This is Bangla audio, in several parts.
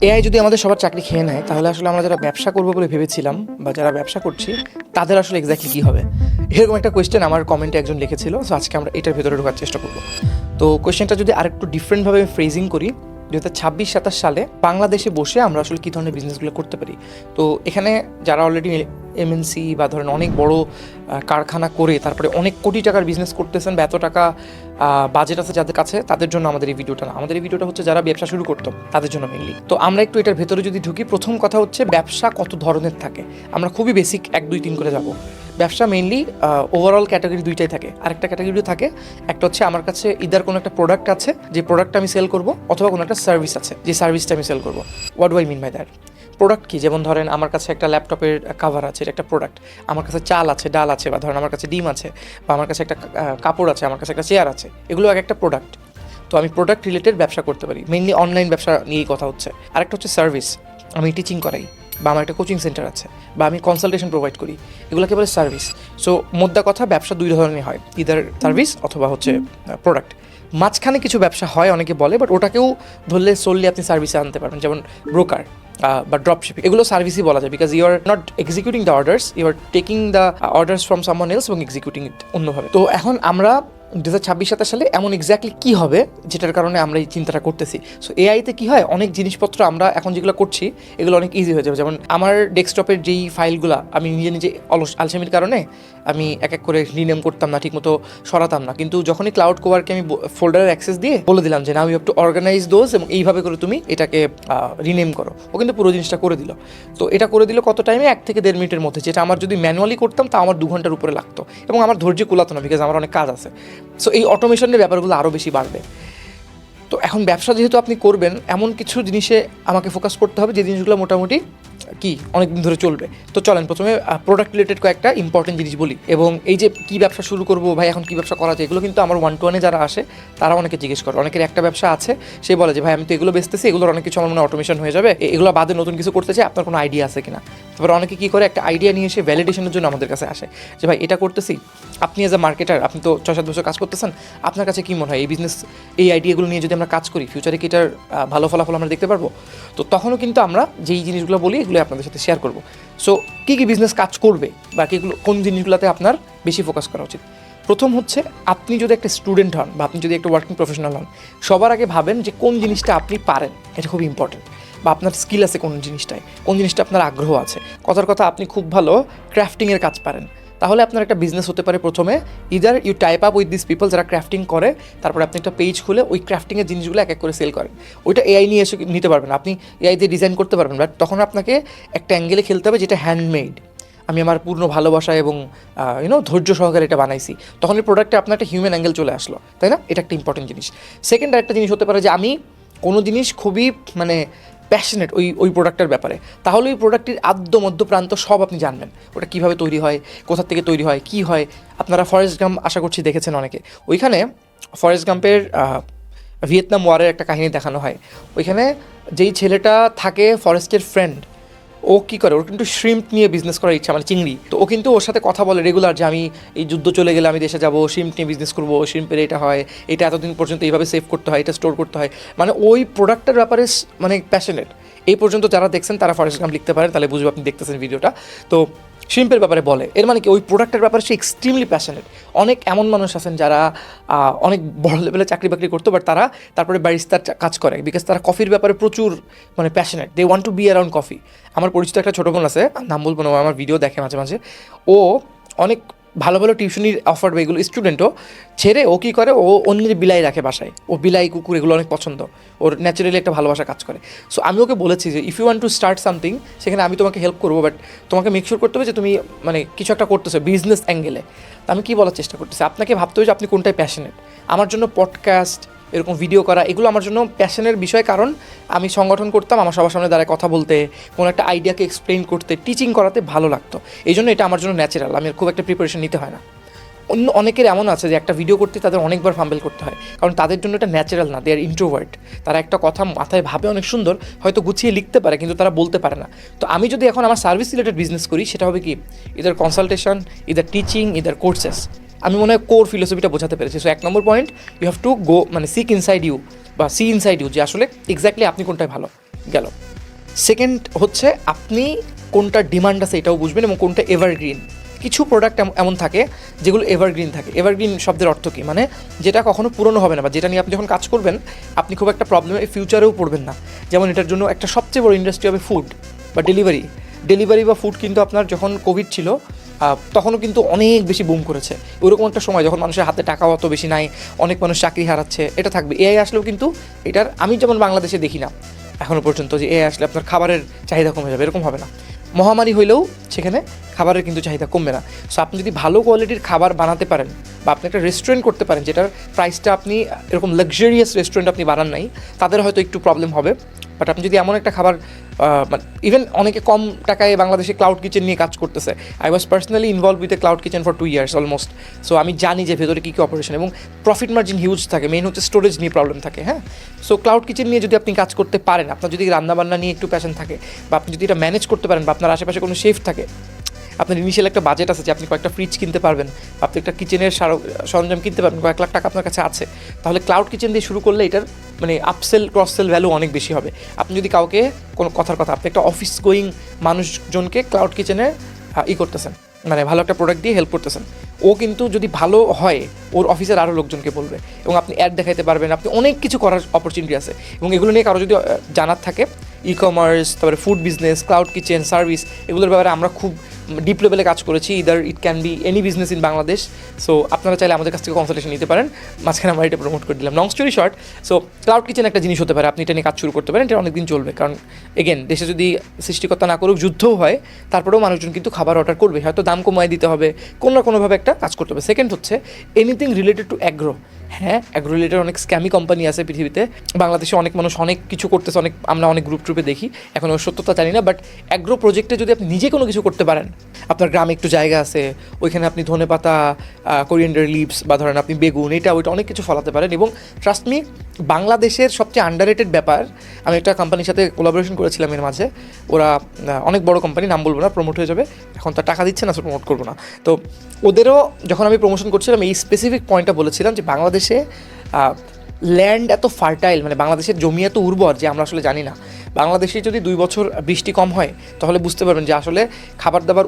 এআই যদি আমাদের সবার চাকরি খেয়ে নেয় তাহলে আসলে আমরা যারা ব্যবসা করবো বলে ভেবেছিলাম বা যারা ব্যবসা করছি তাদের আসলে এক্স্যাক্টলি কী হবে, এরকম একটা কোয়েশ্চেন আমার কমেন্টে একজন লিখেছিল। সো আজকে আমরা এটার ভেতরে ঢোকার চেষ্টা করবো। তো কোয়েশ্চেনটা যদি আরেকটু ডিফারেন্টভাবে ফ্রেজিং করি, 2026-27 সালে বাংলাদেশে বসে আমরা আসলে কী ধরনের বিজনেসগুলো করতে পারি। তো এখানে যারা অলরেডি এমএনসি বা ধরেন অনেক বড় কারখানা করে তারপরে অনেক কোটি টাকার বিজনেস করতেছেন বা এত টাকা বাজেট আছে যাদের কাছে, তাদের জন্য আমাদের এই ভিডিওটা না। আমাদের এই ভিডিওটা হচ্ছে যারা ব্যবসা শুরু করতো তাদের জন্য মেনলি। তো আমরা একটু এটার ভেতরে যদি ঢুকি, প্রথম কথা হচ্ছে ব্যবসা কত ধরনের থাকে। আমরা খুবই বেসিক 1, 2, 3 করে যাব। ব্যবসা মেইনলি ওভারঅল ক্যাটাগরি দুইটাই থাকে। আরেকটা ক্যাটাগরি থাকে, একটা হচ্ছে আমার কাছে ইদার কোনো একটা প্রোডাক্ট আছে যে প্রোডাক্টটা আমি সেল করবো, অথবা কোনো একটা সার্ভিস আছে যে সার্ভিসটা আমি সেল করবো। What do I mean by that? Product কি? যেমন ধরেন আমার কাছে একটা ল্যাপটপের কাভার আছে, এটা একটা প্রোডাক্ট। আমার কাছে চাল আছে, ডাল আছে, বা ধরেন আমার কাছে ডিম আছে, বা আমার কাছে একটা কাপড় আছে, আমার কাছে একটা চেয়ার আছে, এগুলো এক একটা প্রোডাক্ট। তো আমি প্রোডাক্ট রিলেটেড ব্যবসা করতে পারি, মেইনলি অনলাইন ব্যবসা নিয়েই কথা হচ্ছে। আরেকটা হচ্ছে সার্ভিস, আমি টিচিং করাই, বা আমার একটা কোচিং সেন্টার আছে, বা আমি কনসালটেশন প্রোভাইড করি, এগুলোকে বলে সার্ভিস। সো মোদ্দা কথা, ব্যবসা দুই ধরনের হয়, ইদার সার্ভিস অথবা হচ্ছে প্রোডাক্ট। মাঝখানে কিছু ব্যবসা হয় অনেকে বলে, বাট ওটাকেও ধরলে সোললি আপনি সার্ভিসে আনতে পারবেন, যেমন ব্রোকার বা ড্রপ শিপিং, এগুলো সার্ভিসই বলা যায়, because you are not executing the orders, you are taking the orders from someone else এবং এক্সিকিউটিং ইট অন্যভাবে। তো এখন আমরা 2026-27 সালে এমন এক্স্যাক্টলি কী হবে যেটার কারণে আমরা এই চিন্তাটা করতেছি। সো এআইতে কী হয়, অনেক জিনিসপত্র আমরা এখন যেগুলো করছি এগুলো অনেক ইজি হয়ে যাবে। যেমন আমার ডেস্কটপের যেই ফাইলগুলো আমি নিজে আলসেমির কারণে আমি এক এক করে রিনেম করতাম না, ঠিকমতো সরাতাম না, কিন্তু যখনই ক্লাউড কোভারকে আমি ফোল্ডারের অ্যাক্সেস দিয়ে বলে দিলাম যে now you have to organise those, এবং এইভাবে করে তুমি এটাকে রিনেম করো, ও কিন্তু পুরো জিনিসটা করে দিল। তো এটা করে দিল কত টাইমে? 1 থেকে 1.5 মিনিটের মধ্যে, যেটা আমার যদি ম্যানুয়ালি করতাম তা আমার 2 ঘন্টার উপরে লাগতো, এবং আমার ধৈর্য কুলাতো না, বিকজ আমার অনেক কাজ আছে। সো এই অটোমেশনের ব্যাপারগুলো আরও বেশি বাড়বে। তো এখন ব্যবসা যেহেতু আপনি করবেন, এমন কিছু জিনিসে আমাকে ফোকাস করতে হবে যে জিনিসগুলো মোটামুটি কি অনেকদিন ধরে চলবে। তো চলেন প্রথমে প্রোডাক্ট রিলেটেড কয়েকটা ইম্পর্টেন্ট জিনিস বলি। এবং এই যে কী ব্যবসা শুরু করবো ভাই, এখন কী ব্যবসা করা যায়, এগুলো কিন্তু আমার 1-to-1 যারা আসে তারা অনেকে জিজ্ঞেস করে। অনেকের একটা ব্যবসা আছে, সে বলে যে ভাই আমি তো এগুলো বেচতেছি, এগুলোর অনেক কিছু আমার মনে অটোমেশন হয়ে যাবে, এগুলো বাদে নতুন কিছু করতে চাই, আপনার কোনো আইডিয়া আছে কিনা। তারপর অনেকে কী করে, একটা আইডিয়া নিয়ে এসে ভ্যালিডেশনের জন্য আমাদের কাছে আসে যে ভাই এটা করতেছি, আপনি এজ এ মার্কেটার, আপনি তো 6-7 বছর কাজ করতেছেন, আপনার কাছে কী মনে হয় এই বিজনেস, এই আইডিয়াগুলো নিয়ে যদি আমরা কাজ করি, ফিউচারে কি এটার ভালো ফলাফল আমরা দেখতে পারবো? তো তখনও কিন্তু আমরা যেই জিনিসগুলো বলি এগুলো আপনাদের সাথে শেয়ার করবো। সো কী কী বিজনেস কাজ করবে বা কীগুলো, কোন জিনিসগুলোতে আপনার বেশি ফোকাস করা উচিত। প্রথম হচ্ছে, আপনি যদি একটা স্টুডেন্ট হন বা আপনি যদি একটা ওয়ার্কিং প্রফেশনাল হন, সবার আগে ভাবেন যে কোন জিনিসটা আপনি পারেন, এটা খুব ইম্পর্টেন্ট, বা আপনার স্কিল আছে কোন জিনিসটায়, কোন জিনিসটা আপনার আগ্রহ আছে। কথার কথা, আপনি খুব ভালো ক্রাফটিংয়ের কাজ পারেন, তাহলে আপনার একটা বিজনেস হতে পারে। প্রথমে either you type up with this people যারা ক্রাফটিং করে, তারপরে আপনি একটা পেজ খুলে ওই ক্রাফটিংয়ের জিনিসগুলো এক এক করে সেল করেন। ওইটা এআই নিয়ে এসে নিতে পারবেন, আপনি এআই দিয়ে ডিজাইন করতে পারবেন, বাট তখন আপনাকে একটা অ্যাঙ্গেলে খেলতে হবে যেটা হ্যান্ডমেড, আমি আমার পূর্ণ ভালোবাসা এবং ধৈর্য সহকারে এটা বানাইছি। তখন এই প্রোডাক্টে আপনার একটা হিউম্যান অ্যাঙ্গেল চলে আসলো, তাই না? এটা একটা ইম্পর্টেন্ট জিনিস। সেকেন্ড আরেকটা জিনিস হতে পারে যে আমি কোনো জিনিস খুবই প্যাশনেট ওই প্রোডাক্টের ব্যাপারে, তাহলে ওই প্রোডাক্টের আদ্য মধ্য প্রান্ত সব আপনি জানবেন, ওটা কীভাবে তৈরি হয়, কোথা থেকে তৈরি হয়, কী হয়। আপনারা ফরেস্ট গাম্প আশা করছি দেখেছেন অনেকে, ওইখানে ফরেস্ট গাম্পের ভিয়েতনাম ওয়ারের একটা কাহিনী দেখানো হয়। ওইখানে যেই ছেলেটা থাকে ফরেস্টের ফ্রেন্ড, ও কী করে, ওর কিন্তু শ্রিম্প নিয়ে বিজনেস করার ইচ্ছা, চিংড়ি। তো ও কিন্তু ওর সাথে কথা বলে রেগুলার যে আমি এই যুদ্ধ চলে গেলে আমি দেশে যাবো, শ্রিম্প নিয়ে বিজনেস করবো, শ্রিম্পের এটা হয়, এটা এতদিন পর্যন্ত এইভাবে সেভ করতে হয়, এটা স্টোর করতে হয়, ওই প্রোডাক্টের ব্যাপারে প্যাশনেট। এই পর্যন্ত যারা দেখছেন তারা ফরেস্ট গাম্প লিখতে পারেন, তাহলে বুঝবে আপনি দেখতেছেন ভিডিওটা। তো শিল্পের ব্যাপারে বলে, এর কি ওই প্রোডাক্টের ব্যাপারে সে এক্সট্রিমলি প্যাশনেট। অনেক এমন মানুষ আছেন যারা অনেক বড় লেভেলে চাকরি বাকরি করতো, বাট তারা তারপরে ব্যারিস্টার কাজ করে, বিকজ তারা কফির ব্যাপারে প্রচুর passionate, they want to be around coffee. আমার পরিচিত একটা ছোটো বোন আছে, নাম বলবো না, আমার ভিডিও দেখে মাঝে মাঝে, ও অনেক ভালো ভালো টিউশনির অফার বা এগুলো স্টুডেন্টও ছেড়ে ও কী করে, ও অন্যের বিলাই রাখে বাসায়, ও বিলাই কুকুর এগুলো অনেক পছন্দ, ওর ন্যাচারালি একটা ভালোবাসা কাজ করে। সো আমি ওকে বলেছি যে if you want to start something, সেখানে আমি তোমাকে হেল্প করবো, বাট তোমাকে মেক শিওর করতে হবে যে তুমি কিছু একটা করতেছো বিজনেস অ্যাঙ্গেলে। তো আমি কী বলার চেষ্টা করতেছি, আপনাকে ভাবতে হবে যে আপনি কোনটায় প্যাশনেট। আমার জন্য পডকাস্ট, এরকম ভিডিও করা, এগুলো আমার জন্য প্যাশনের বিষয়, কারণ আমি সংগঠন করতাম, আমার সবার সামনে দাঁড়ায় কথা বলতে, কোনো একটা আইডিয়াকে এক্সপ্লেন করতে, টিচিং করাতে ভালো লাগতো। এই জন্য এটা আমার জন্য ন্যাচারাল, আমি খুব একটা প্রিপারেশন নিতে হয় না। অন্য অনেকের এমন আছে যে একটা ভিডিও করতে তাদের অনেকবার ফাম্বেল করতে হয়, কারণ তাদের জন্য এটা ন্যাচারাল না, দে আর ইন্ট্রোভার্ট। তারা একটা কথা মাথায় ভাবে অনেক সুন্দর, হয়তো গুছিয়ে লিখতে পারে, কিন্তু তারা বলতে পারে না। তো আমি যদি এখন আমার সার্ভিস রিলেটেড বিজনেস করি, সেটা হবে কি, either consultation, either teaching, either courses. আমি মনে হয় কোর ফিলোসফিটা বোঝাতে পেরেছি। So 1 number point, you have to go seek inside you বা সি ইনসাইড ইউ, যে আসলে এক্স্যাক্টলি আপনি কোনটায় ভালো গেল। সেকেন্ড হচ্ছে আপনি কোনটা ডিমান্ড আছে এটাও বুঝবেন এবং কোনটা এভারগ্রিন। কিছু প্রোডাক্ট এমন থাকে যেগুলো এভারগ্রিন থাকে। এভারগ্রিন শব্দের অর্থ কী? মানে যেটা কখনো পুরনো হবে না, বা যেটা নিয়ে আপনি যখন কাজ করবেন আপনি খুব একটা প্রবলেমে ফিউচারেও পড়বেন না। যেমন এটার জন্য একটা সবচেয়ে বড় ইন্ডাস্ট্রি হবে ফুড বা ডেলিভারি বা ফুড। কিন্তু আপনার যখন কোভিড ছিল তখনও কিন্তু অনেক বেশি বুম করেছে। ওইরকম একটা সময় যখন মানুষের হাতে টাকাও অত বেশি নাই, অনেক মানুষ চাকরি হারাচ্ছে, এটা থাকবে। এআই আসলেও কিন্তু এটার, আমি যেমন বাংলাদেশে দেখি না এখনও পর্যন্ত যে এআই আসলে আপনার খাবারের চাহিদা কমে যাবে, এরকম হবে না। মহামারী হইলেও সেখানে খাবারের কিন্তু চাহিদা কমবে না। সো আপনি যদি ভালো কোয়ালিটির খাবার বানাতে পারেন বা আপনি একটা রেস্টুরেন্ট করতে পারেন যেটার প্রাইসটা আপনি এরকম লাক্সারিয়াস রেস্টুরেন্ট আপনি বানান নাই, তাদের হয়তো একটু প্রবলেম হবে। বাট আপনি যদি এমন একটা খাবার, ইভেন অনেকে কম টাকায় বাংলাদেশে ক্লাউড কিচেন নিয়ে কাজ করতেছে। I was personally involve with a cloud kitchen for 2 years almost. So আমি জানি যে ভেতরে কী কী অপারেশন, এবং প্রফিট মার্জিন হিউজ থাকে। মেইন হচ্ছে স্টোরেজ নিয়ে প্রবলেম থাকে। হ্যাঁ, সো ক্লাউড কিচেন নিয়ে যদি আপনি কাজ করতে পারেন, আপনার যদি রান্নাবান্না নিয়ে একটু প্যাশন থাকে, বা আপনি যদি এটা ম্যানেজ করতে পারেন, বা আপনার আশেপাশে কোনো শেফ থাকে, আপনার ইনিশিয়াল একটা বাজেট আছে যে আপনি কয়েকটা ফ্রিজ কিনতে পারবেন, আপনি একটা কিচেনের সরঞ্জাম কিনতে পারবেন, কয়েক লাখ টাকা আপনার কাছে আছে, তাহলে ক্লাউড কিচেন দিয়ে শুরু করলে এটার মানে আপসেল ক্রস সেল ভ্যালু অনেক বেশি হবে। আপনি যদি কাউকে কোনো কথার কথা, আপনি একটা অফিস গোয়িং মানুষজনকে ক্লাউড কিচেনে করতেছেন, মানে ভালো একটা প্রোডাক্ট দিয়ে হেল্প করতেছেন, ও কিন্তু যদি ভালো হয় ওর অফিসের আরও লোকজনকে বলবে, এবং আপনি অ্যাড দেখাইতে পারবেন। আপনি অনেক কিছু করার অপরচুনিটি আছে, এবং এগুলো নিয়ে কারো যদি জানার থাকে, ই কমার্স, তারপরে food business, cloud kitchen, service, এগুলোর ব্যাপারে আমরা খুব ডিপ লেভেলে কাজ করেছি। Either it can be any business in Bangladesh. So আপনারা চাইলে আমাদের কাছ থেকে কনসালটেশন নিতে পারেন। মাঝখানে আমরা এটা প্রমোট করে দিলাম। Long story short, so cloud kitchen একটা জিনিস হতে পারে, আপনি এটা নিয়ে কাজ শুরু করতে পারেন, এটা অনেকদিন চলবে। কারণ এগেন, দেশে যদি সৃষ্টিকর্তা না করুক, যুদ্ধও হয়, তারপরেও মানুষজন কিন্তু খাবার অর্ডার করবে। হয়তো দাম কমায় দিতে হবে, কোনো না কোনোভাবে একটা কাজ করতে হবে। সেকেন্ড হচ্ছে এনিথিং রিলেটেড টু অ্যাগ্রো। হ্যাঁ, অ্যাগ্রো রিলেটেড অনেক স্ক্যামি কোম্পানি আছে পৃথিবীতে। বাংলাদেশে অনেক মানুষ অনেক কিছু করতেছে, আমরা অনেক গ্রুপ ট্রুপে দেখি, এখন ওর সত্যতা জানি না। বাট অ্যাগ্রো প্রজেক্টে যদি আপনি নিজে কোনো কিছু করতে পারেন, আপনার গ্রামে একটু জায়গা আছে, ওইখানে আপনি ধনেপাতা, কোরিয়েন্ডার লিভস, বা ধরেন আপনি বেগুন, এটা ওইটা অনেক কিছু ফলাতে পারেন। এবং ট্রাস্ট মি, বাংলাদেশের সবচেয়ে আন্ডাররেটেড ব্যাপার, আমি একটা কোম্পানির সাথে কোলাবোরেশন করেছিলাম এর মাঝে। ওরা অনেক বড় কোম্পানি, নাম বলবো না, প্রমোট হয়ে যাবে, এখন তো টাকা দিচ্ছে না, সো প্রমোট করবো না। তো ওদেরও যখন আমি প্রমোশন করছিলাম, এই স্পেসিফিক পয়েন্টটা বলেছিলাম যে বাংলাদেশে ল্যান্ড এত ফার্টাইল, মানে বাংলাদেশের জমি এত উর্বর যে আমরা আসলে জানি না। বাংলাদেশে যদি 2 বছর বৃষ্টি কম হয়, তাহলে বুঝতে পারবেন যে আসলে খাবার দাবার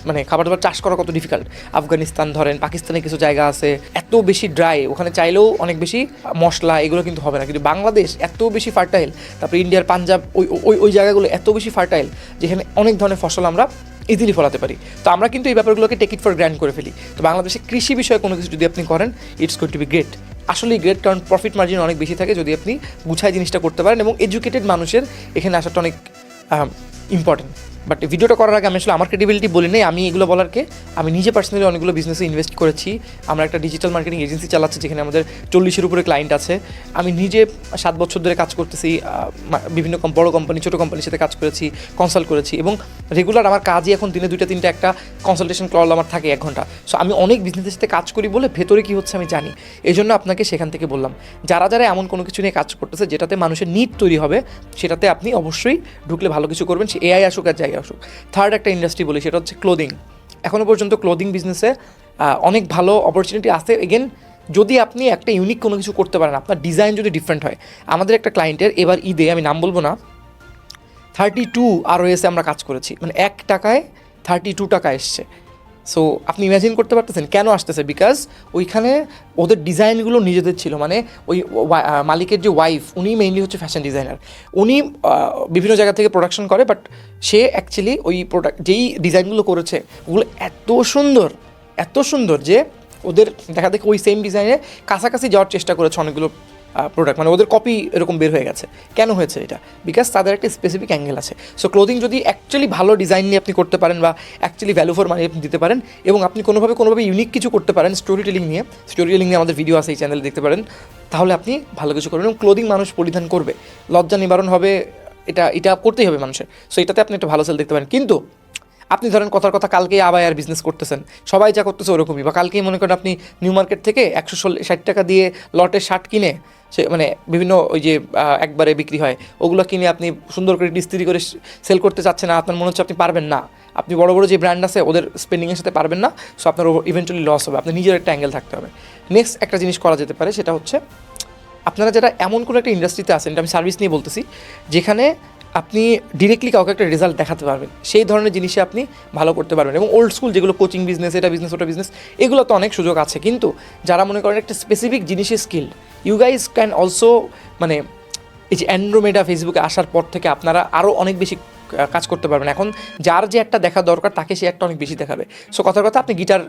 মানে খাবার দাবার চাষ করা কত ডিফিকাল্ট। আফগানিস্তান ধরেন, পাকিস্তানে কিছু জায়গা আছে এত বেশি ড্রাই, ওখানে চাইলেও অনেক বেশি মশলা এগুলো কিন্তু হবে না। কিন্তু বাংলাদেশ এত বেশি ফার্টাইল, তারপরে ইন্ডিয়ার পাঞ্জাব, ওই জায়গাগুলো এত বেশি ফার্টাইল, যেখানে অনেক ধরনের ফসল আমরা ইজিলি ফলাতে পারি। তো আমরা কিন্তু এই ব্যাপারগুলোকে টেক ইট ফর গ্র্যান্ড করে ফেলি। তো বাংলাদেশে কৃষি বিষয়ে কোনো কিছু যদি আপনি করেন, it's going to be great. আসলেই গ্রেট, কারণ প্রফিট মার্জিন অনেক বেশি থাকে যদি আপনি গুছায় জিনিসটা করতে পারেন, এবং এডুকেটেড মানুষের এখানে আসাটা অনেক ইম্পর্টেন্ট। বাট ভিডিওটা করার আগে আমি আসলে আমার ক্রেডিবিলিটি বলি নেই, আমি এগুলো বলারকে আমি নিজে পার্সোনালি অনেকগুলো বিজনেসে ইনভেস্ট করেছি। আমরা একটা ডিজিটাল মার্কেটিং এজেন্সি চালাচ্ছি যেখানে আমাদের 40-এর উপরে ক্লায়েন্ট আছে। আমি নিজে 7 বছর ধরে কাজ করতেছি, বিভিন্ন বড় কোম্পানি, ছোটো কোম্পানির সাথে কাজ করেছি, কনসাল্ট করেছি, এবং রেগুলার আমার কাজই এখন দিনে 2-3টা একটা কনসালটেশন কল আমার থাকে 1 ঘন্টা। সো আমি অনেক বিজনেসের সাথে কাজ করি বলে ভেতরে কী হচ্ছে আমি জানি। এই জন্য আপনাকে সেখান থেকে বললাম, যারা যারা এমন কোনো কিছু নিয়ে কাজ করতেছে যেটাতে মানুষের নিড তৈরি হবে, সেটাতে আপনি অবশ্যই ঢুকলে ভালো কিছু করবেন, সে এআই আসুক আর যাই আসুক। থার্ড একটা ইন্ডাস্ট্রি বলি, সেটা হচ্ছে ক্লোদিং। এখনও পর্যন্ত ক্লোদিং বিজনেসে অনেক ভালো অপরচুনিটি আছে। এগেন, যদি আপনি একটা ইউনিক কোনো কিছু করতে পারেন, আপনার ডিজাইন যদি ডিফারেন্ট হয়। আমাদের একটা ক্লায়েন্টের এবার ঈদে, আমি নাম বলবো না, 32 ROS-এ আমরা কাজ করেছি, মানে 1 টাকায় 32 টাকা এসছে। সো আপনি ইমাজিন করতে পারতেছেন কেন আসতেছে? বিকজ ওইখানে ওদের ডিজাইনগুলো নিজেদের ছিল। মানে ওই মালিকের যে ওয়াইফ, উনি মেইনলি হচ্ছে ফ্যাশন ডিজাইনার। উনি বিভিন্ন জায়গা থেকে প্রোডাকশন করে, বাট সে অ্যাকচুয়ালি ওই যেই ডিজাইনগুলো করেছে ওগুলো এত সুন্দর যে ওদের দেখা দেখে ওই সেম ডিজাইনে কাছাকাছি যাওয়ার চেষ্টা করেছে অনেকগুলো প্রোডাক্ট, মানে ওদের কপি এরকম বের হয়ে গেছে। কেন হয়েছে এটা? বিকজ তাদের একটা স্পেসিফিক অ্যাঙ্গেল আছে। সো ক্লোদিং যদি অ্যাকচুয়ালি ভালো ডিজাইন নিয়ে আপনি করতে পারেন, বা অ্যাকচুয়ালি ভ্যালু ফর মানি আপনি দিতে পারেন, এবং আপনি কোনোভাবে ইউনিক কিছু করতে পারেন, স্টোরি টেলিং নিয়ে আমাদের ভিডিও আছে, এই চ্যানেলে দেখতে পারেন, তাহলে আপনি ভালো কিছু করবেন। এবং ক্লোদিং মানুষ পরিধান করবে, লজ্জা নিবারণ হবে, এটা করতেই হবে মানুষের। সো এটাতে আপনি একটা ভালো সেল দেখতে পারেন। কিন্তু আপনি ধরেন কথার কথা কালকেই আবার বিজনেস করতেছেন, সবাই যা করতেছে ওরকমই, বা কালকেই মনে করেন আপনি নিউ মার্কেট থেকে 160 টাকা দিয়ে লটের শার্ট কিনে, সে মানে বিভিন্ন ওই যে একবারে বিক্রি হয় ওগুলো কিনে আপনি সুন্দর করে ডিস্ট্রি করে সেল করতে চাচ্ছেন না, আপনার মনে হচ্ছে আপনি পারবেন না, আপনি বড় বড় যে ব্র্যান্ড আছে ওদের স্পেন্ডিংয়ের সাথে পারবেন না। সো আপনার ইভেন্চুয়ালি লস হবে, আপনার নিজের একটা অ্যাঙ্গেল থাকতে হবে। নেক্সট একটা জিনিস করা যেতে পারে, সেটা হচ্ছে আপনারা যারা এমন কোনো একটা ইন্ডাস্ট্রিতে আছেন, এটা আমি সার্ভিস নিয়ে বলতেছি, যেখানে আপনি ডিরেক্টলি কাউকে একটা রেজাল্ট দেখাতে পারবেন, সেই ধরনের জিনিসে আপনি ভালো করতে পারবেন। এবং ওল্ড স্কুল যেগুলো কোচিং বিজনেস, এটা বিজনেস ওটা বিজনেস, এগুলো তো অনেক সুযোগ আছে, কিন্তু যারা মনে করেন একটা স্পেসিফিক জিনিসে skill, you guys can also, মানে এই যে অ্যান্ড্রোমেডা ফেসবুকে আসার পর থেকে আপনারা আরও অনেক বেশি কাজ করতে পারবেন। এখন যার যে একটা দেখা দরকার তাকে সে একটা অনেক বেশি দেখাবে। সো কথার কথা, আপনি গিটার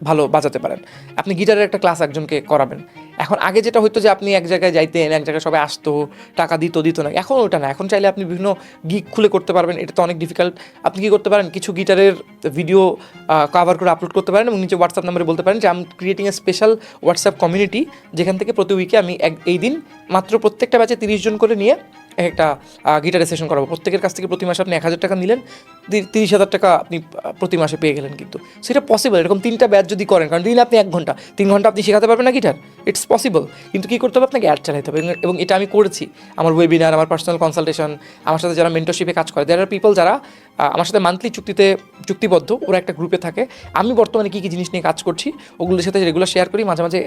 ভালো বাজাতে পারেন, আপনি গিটারের একটা ক্লাস একজনকে করাবেন। এখন আগে যেটা হতো যে আপনি এক জায়গায় যাইতেন, এক জায়গায় সবাই আসতো, টাকা দিত না, এখন ওটা না। এখন চাইলে আপনি বিভিন্ন গিগ খুলে করতে পারবেন, এটা তো অনেক ডিফিকাল্ট। আপনি কী করতে পারেন, কিছু গিটারের ভিডিও কভার করে আপলোড করতে পারেন এবং নিচে হোয়াটসঅ্যাপ নাম্বারে বলতে পারেন যে I am creating a special WhatsApp community, যেখান থেকে প্রতি উইকে আমি এই দিন মাত্র প্রত্যেকটা ব্যাচে 30 জন করে নিয়ে একটা গিটারের সেশন করাবো। প্রত্যেকের কাছ থেকে প্রতি মাসে আপনি 1000 টাকা নিলেন, 30,000 টাকা আপনি প্রতি মাসে পেয়ে গেলেন। কিন্তু সেটা পসিবল, এরকম 3টা ব্যাচ যদি করেন, কারণ দিনে আপনি 1 ঘন্টা 3 ঘন্টা আপনি শেখাতে পারবেন না গিটার, ইটস পসিবল। কিন্তু কী করতে হবে, আপনাকে অ্যাড চালাতে হবে। এবং এটা আমি করেছি, আমার ওয়েবিনার, আমার পার্সোনাল কনসালটেশন, আমার সাথে যারা মেন্টরশিপে কাজ করে, দেয়ার আর পিপল যারা আমার সাথে মান্থলি চুক্তিবদ্ধ, ওরা একটা গ্রুপে থাকে। আমি বর্তমানে কী কী জিনিস নিয়ে কাজ করছি ওগুলোর সাথে রেগুলার শেয়ার করি। মাঝে মাঝে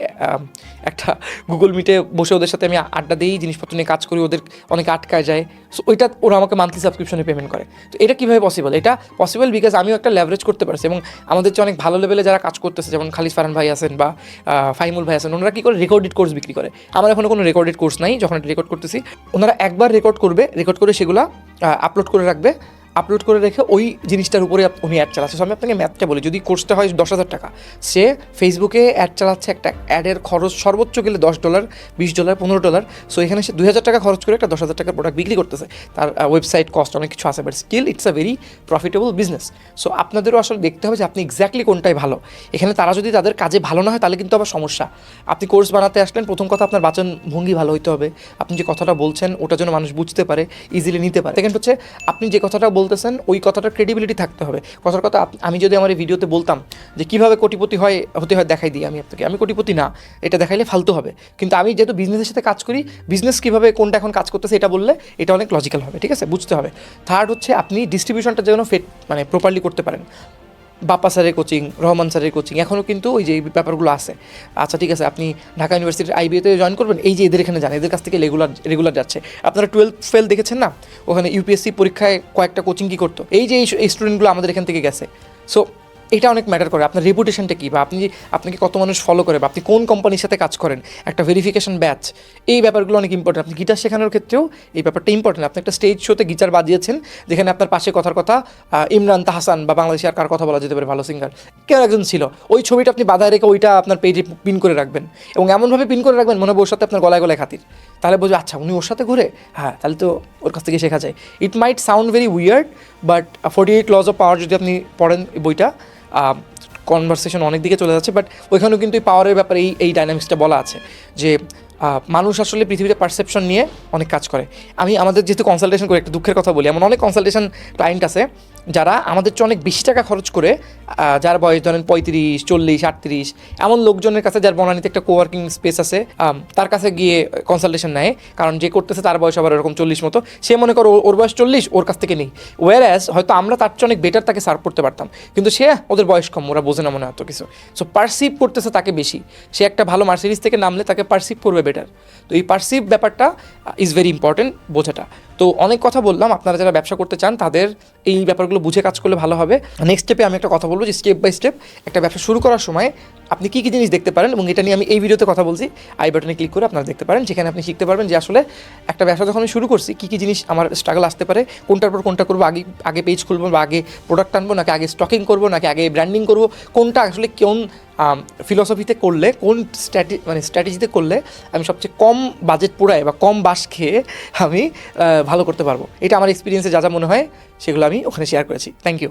একটা গুগল মিটে বসে ওদের সাথে আমি আড্ডা দিই, জিনিসপত্র নিয়ে কাজ করি, ওদের অনেক আটকায় যায়। সো ওইটা ওরা আমাকে মান্থলি সাবস্ক্রিপশনে পেমেন্ট করে। তো এটা কীভাবে পসিবল? এটা পসিবল বিকজ আমিও একটা লেভারেজ করতে পারছি। এবং আমাদের যে অনেক ভালো লেভেলে যারা কাজ করতেছে, যেমন খালিদ ফারহান ভাই আছেন বা ফাইমুল ভাই আছেন, ওনারা কী করে রেকর্ডেড কোর্স বিক্রি করে। আমার এখনও কোনো রেকর্ডেড কোর্স নাই, যখন এটা রেকর্ড করতেছি। ওনারা একবার রেকর্ড করে সেগুলো আপলোড করে রাখবে, আপলোড করে রেখে ওই জিনিসটার উপরে উনি অ্যাড চালাচ্ছে। সো আমি আপনাকে ম্যাথটা বলি, যদি কোর্সটা হয় 10,000 টাকা, সে ফেসবুকে অ্যাড চালাচ্ছে, একটা অ্যাডের খরচ সর্বোচ্চ গেলে $10, $20, $15। সো এখানে সে 2,000 টাকা খরচ করে একটা 10,000 টাকার প্রোডাক্ট বিক্রি করতেছে। তার ওয়েবসাইট কস্ট অনেক কিছু আছে, but still it's a very profitable business. So আপনাদেরও আসলে দেখতে হবে যে আপনি এক্স্যাক্টলি কোনটাই ভালো। এখানে তারা যদি তাদের কাজে ভালো না হয়, তাহলে কিন্তু আবার সমস্যা। আপনি কোর্স বানাতে আসলেন, প্রথম কথা আপনার বাচন ভঙ্গি ভালো হইতে হবে, আপনি যে কথাটা বলছেন ওটা যেন মানুষ বুঝতে পারে, ইজিলি নিতে পারে। সেকেন্ড হচ্ছে, আপনি যে কথাটা বলতেছেন ওই কথাটার ক্রেডিবিলিটি থাকতে হবে। কথার কথা, আমি যদি আমার এই ভিডিওতে বলতাম যে কীভাবে কোটিপতি হতে হয় দেখাই দিই আমি আপনাকে, আমি কোটিপতি না, এটা দেখাইলে ফালতু হবে। কিন্তু আমি যেহেতু বিজনেসের সাথে কাজ করি, বিজনেস কীভাবে কোনটা এখন কাজ করতেছে এটা বললে এটা অনেক লজিক্যাল হবে, ঠিক আছে, বুঝতে হবে। থার্ড হচ্ছে, আপনি ডিস্ট্রিবিউশনটা যেন মানে প্রপারলি করতে পারেন। বাপ্পা স্যারের কোচিং, রহমান স্যারের কোচিং, এখনও কিন্তু ওই যে ব্যাপারগুলো আছে। আচ্ছা ঠিক আছে, আপনি ঢাকা ইউনিভার্সিটির আইবিএতে জয়েন করবেন, এই যে এদের এখানে যান, এদের কাছ থেকে রেগুলার যাচ্ছে। আপনারা 12 ফেল দেখেছেন না, ওখানে ইউপিএসসি পরীক্ষায় কয়েকটা কোচিং কী করতো, এই যে এই স্টুডেন্টগুলো আমাদের এখান থেকে গেছে। সো এটা অনেক ম্যাটার করে, আপনার রেপুটেশনটা কী, বা আপনাকে কত মানুষ ফলো করে, বা আপনি কোন কোম্পানির সাথে কাজ করেন, একটা ভেরিফিকেশন ব্যাচ, এই ব্যাপারগুলো অনেক ইম্পর্টেন্ট। আপনি গিটার শেখানোর ক্ষেত্রেও এই ব্যাপারটা ইম্পর্টেন্ট। আপনি একটা স্টেজ শোতে গিটার বাজিয়েছেন, যেখানে আপনার পাশে কথার কথা ইমরান তাহসান বা বাংলাদেশে আর কার কথা বলা যেতে পারে ভালো সিঙ্গার, কেউ একজন ছিল, ওই ছবিটা আপনি বাধায় রেখে ওইটা আপনার পেজে পিন করে রাখবেন, এবং এমনভাবে পিন করে রাখবেন মনে হবে ওর সাথে আপনার গলায় খাতির। তাহলে বুঝবে আচ্ছা উনি ওর সাথে ঘুরে, হ্যাঁ তাহলে তো ওর কাছ থেকে শেখা যায়। It might sound very weird, but 48 laws of power যদি আপনি পড়েন বইটা, কনভারসেশন অনেক দিকে চলে যাচ্ছে, বাট ওইখানেও কিন্তু এই পাওয়ারের ব্যাপারে এই ডাইনামিক্সটা বলা আছে যে মানুষ আসলে পৃথিবীতে পারসেপশন নিয়ে অনেক কাজ করে। আমাদের যেহেতু কনসালটেশন করে, একটা দুঃখের কথা বলি, এমন অনেক কনসালটেশন ক্লায়েন্ট আছে যারা আমাদের চেয়ে অনেক বেশি টাকা খরচ করে, যার বয়স ধরেন 35, 40, 38, এমন লোকজনের কাছে, যার বনানীতে একটা কোওয়ার্কিং স্পেস আছে, তার কাছে গিয়ে কনসালটেশন নেয়। কারণ যে করতেছে তার বয়স আবার এরকম 40 মতো, সে মনে করো ওর বয়স 40, ওর কাছ থেকে নেই। ওয়ারঅ্যাজ হয়তো আমরা তার চেয়ে অনেক বেটার তাকে সার্ভ করতে পারতাম, কিন্তু সে ওদের বয়স কম, ওরা বোঝে না মনে এত কিছু। সো পারসিভ করতেছে তাকে বেশি, সে একটা ভালো মার্সিডিজ থেকে নামলে তাকে পারসিভ করবে বেটার। তো এই পারসিভ ব্যাপারটা ইজ ভেরি ইম্পর্টেন্ট বোঝাটা। তো অনেক কথা বললাম, আপনারা যারা ব্যবসা করতে চান তাদের এই ব্যাপারগুলো বুঝে কাজ করলে ভালো হবে। নেক্সট স্টেপে আমি একটা কথা বলবো যে স্টেপ বাই স্টেপ একটা ব্যবসা শুরু করার সময় আপনি কী কী জিনিস দেখতে পারেন, এবং এটা নিয়ে আমি এই ভিডিওতে কথা বলছি, আই বাটনে ক্লিক করে আপনারা দেখতে পারেন, যেখানে আপনি শিখতে পারবেন যে আসলে একটা ব্যবসা যখন আমি শুরু করছি কী কী জিনিস আমার স্ট্রাগল আসতে পারে, কোনটার পর কোনটা করবো, আগে পেজ খুলবো বা আগে প্রোডাক্ট আনবো, নাকি আগে স্টকিং করবো, নাকি আগে ব্র্যান্ডিং করবো, কোনটা আসলে কোন ফিলসফিতে করলে, কোন স্ট্র্যাটেজিতে করলে আমি সবচেয়ে কম বাজেট পোড়ায় বা কম বাস খেয়ে আমি ভালো করতে পারবো। এটা আমার এক্সপিরিয়েন্সে যা যা মনে হয় সেগুলো আমি ওখানে শেয়ার করেছি। Thank you.